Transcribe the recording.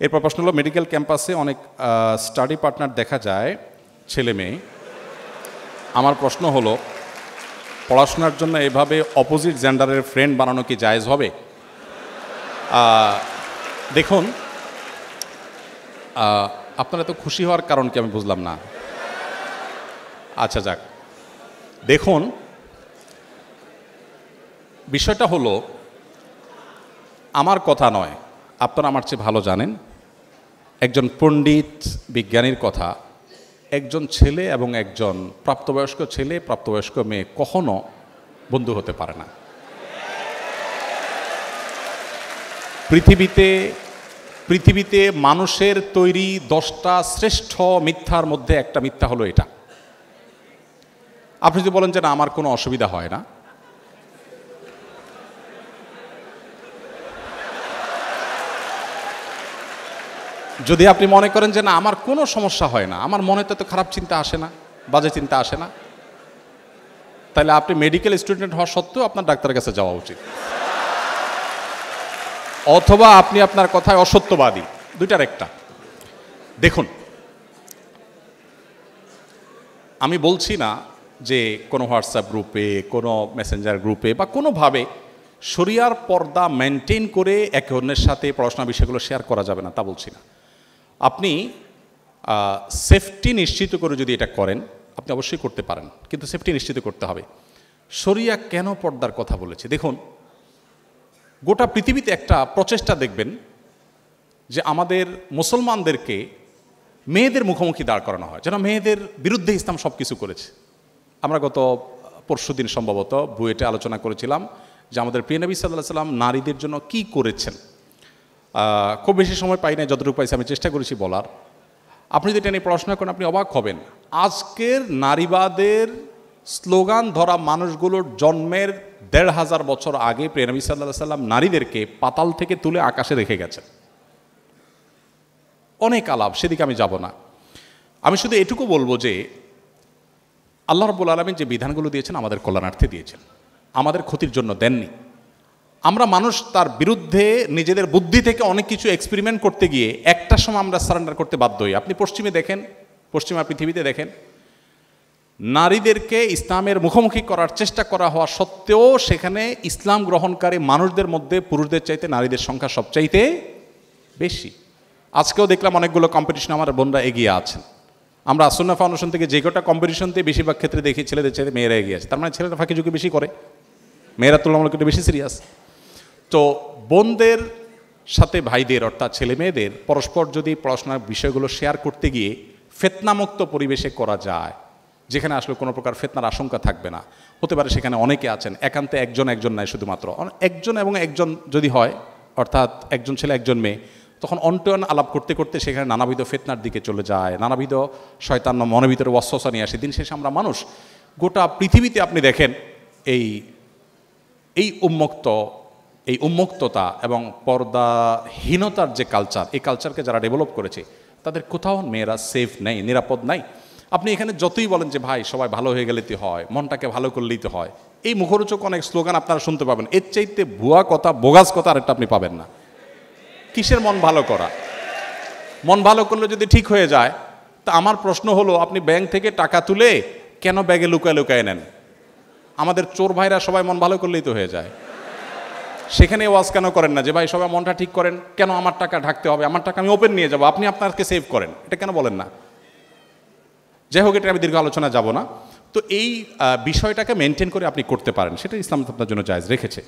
এরপর প্রশ্ন হলো, মেডিকেল ক্যাম্পাসে অনেক স্টাডি পার্টনার দেখা যায়, ছেলে মেয়ে। আমার প্রশ্ন হলো, পড়াশোনার জন্য এভাবে অপোজিট জেন্ডারের ফ্রেন্ড বানানো কি জায়েজ হবে? দেখুন, আপনারা তো খুশি হওয়ার কারণ কি আমি বুঝলাম না। আচ্ছা যাক, দেখুন বিষয়টা হলো, আমার কথা নয়, আপনারা আমার চেয়ে ভালো জানেন, একজন পণ্ডিত বিজ্ঞানীর কথা, একজন ছেলে এবং একজন প্রাপ্তবয়স্ক ছেলে প্রাপ্তবয়স্ক মেয়ে কখনো বন্ধু হতে পারে না। পৃথিবীতে মানুষের তৈরি 10টা শ্রেষ্ঠ মিথ্যার মধ্যে একটা মিথ্যা হলো এটা। আপনি যদি বলেন যে না আমার কোনো অসুবিধা হয় না, যদি আপনি মনে করেন যে না আমার কোনো সমস্যা হয় না, আমার মনে তো খারাপ চিন্তা আসে না, বাজে চিন্তা আসে না, তাহলে আপনি মেডিকেল স্টুডেন্ট হওয়া সত্ত্বেও আপনার ডাক্তারের কাছে যাওয়া উচিত, অথবা আপনি আপনার কথায় অসত্যবাদী, দুইটার একটা। দেখুন, আমি বলছি না যে কোনো হোয়াটসঅ্যাপ গ্রুপে, কোনো মেসেঞ্জার গ্রুপে বা কোনোভাবে শরিয়ার পর্দা মেনটেন করে একে অন্যের সাথে পড়াশোনা বিষয়গুলো শেয়ার করা যাবে না, তা বলছি না। আপনি সেফটি নিশ্চিত করে যদি এটা করেন, আপনি অবশ্যই করতে পারেন, কিন্তু সেফটি নিশ্চিত করতে হবে। শরিয়া কেন পর্দার কথা বলেছে? দেখুন, গোটা পৃথিবীতে একটা প্রচেষ্টা দেখবেন যে আমাদের মুসলমানদেরকে মেয়েদের মুখোমুখি দাঁড় করানো হয়, যেন মেয়েদের বিরুদ্ধে ইসলাম সব কিছু করেছে। আমরা গত পরশুদিন সম্ভবত বুয়েটে আলোচনা করেছিলাম যে আমাদের প্রিয় নবী সাল্লাল্লাহু আলাইহি ওয়াসাল্লাম নারীদের জন্য কি করেছেন। খুব বেশি সময় পাই না, যতটুকু পাইছি আমি চেষ্টা করেছি বলার। আপনি যদি এটা নিয়ে পড়াশোনা করেন, আপনি অবাক হবেন। আজকের নারীবাদের স্লোগান ধরা মানুষগুলোর জন্মের ১৫০০ বছর আগে প্রিয় নবী সাল্লাল্লাহু আলাইহি ওয়াসাল্লাম নারীদেরকে পাতাল থেকে তুলে আকাশে রেখে গেছেন। অনেক আলাপ, সেদিকে আমি যাব না। আমি শুধু এটুকু বলবো যে আল্লাহ রাব্বুল আলামিন যে বিধানগুলো দিয়েছেন আমাদের কল্যাণার্থে দিয়েছেন, আমাদের ক্ষতির জন্য দেননি। আমরা মানুষ তার বিরুদ্ধে নিজেদের বুদ্ধি থেকে অনেক কিছু এক্সপেরিমেন্ট করতে গিয়ে একটা সময় আমরা সারেন্ডার করতে বাধ্য হই। আপনি পশ্চিমে দেখেন, পশ্চিমা পৃথিবীতে দেখেন, নারীদেরকে ইসলামের মুখোমুখি করার চেষ্টা করা হওয়া সত্ত্বেও সেখানে ইসলাম গ্রহণকারী মানুষদের মধ্যে পুরুষদের চাইতে নারীদের সংখ্যা সবচাইতে বেশি। আজকেও দেখলাম অনেকগুলো কম্পিটিশন আমার বোনরা এগিয়ে আছেন। আমরা সুন্নাহ ফাউন্ডেশন থেকে যে কটা কম্পিটিশনতে বেশিরভাগ ক্ষেত্রে দেখি ছেলেদের চাইতে মেয়েরা এগিয়ে আছে। তার মানে ছেলেরা ফাঁকি ঝুঁকি বেশি করে, মেয়েরা তুলনামূলক একটু বেশি সিরিয়াস। তো বোনদের সাথে ভাইদের অর্থাৎ ছেলে মেয়েদের পরস্পর যদি পড়াশোনার বিষয়গুলো শেয়ার করতে গিয়ে ফিতনামুক্ত পরিবেশে করা যায়, যেখানে আসলে কোনো প্রকার ফিতনার আশঙ্কা থাকবে না। হতে পারে সেখানে অনেকে আছেন, একান্তে একজন নাই, শুধুমাত্র একজন এবং একজন যদি হয়, অর্থাৎ একজন ছেলে একজন মেয়ে, তখন অন্টন আলাপ করতে করতে সেখানে নানাবিধ ফিতনার দিকে চলে যায়, নানাবিধ শয়তান মনের ভিতরে ওয়াসওয়াসা নিয়ে আসে। দিন শেষে আমরা মানুষ। গোটা পৃথিবীতে আপনি দেখেন এই উন্মুক্ততা এবং পর্দাহীনতার যে কালচার, এই কালচারকে যারা ডেভেলপ করেছে তাদের কোথাও মেয়েরা সেফ নেই, নিরাপদ নাই। আপনি এখানে যতই বলেন যে ভাই সবাই ভালো হয়ে গেলেতে হয়, মনটাকে ভালো করলেই তো হয়, এই মুখরোচক অনেক স্লোগান আপনারা শুনতে পাবেন। এর চাইতে ভুয়া কথা, বোগাস কথা আরেকটা আপনি পাবেন না। কিসের মন ভালো করা? মন ভালো করলে যদি ঠিক হয়ে যায়, তা আমার প্রশ্ন হলো, আপনি ব্যাংক থেকে টাকা তুলে কেন ব্যাগে লুকায় লুকায় নেন? আমাদের চোর ভাইরা সবাই মন ভালো করলেই তো হয়ে যায়। সেখানে ওয়াজ কেন করেন না যে ভাই সবাই মনটা ঠিক করেন, কেন আমার টাকা ঢাকতে হবে, আমার টাকা আমি ওপেন নিয়ে যাবো, আপনি আপনাকে সেভ করেন, এটা কেন বলেন না? যাই হোক, এটা আমি দীর্ঘ আলোচনা যাব না। তো এই বিষয়টাকে মেনটেন করে আপনি করতে পারেন, সেটা ইসলাম আপনার জন্য জায়েজ রেখেছে।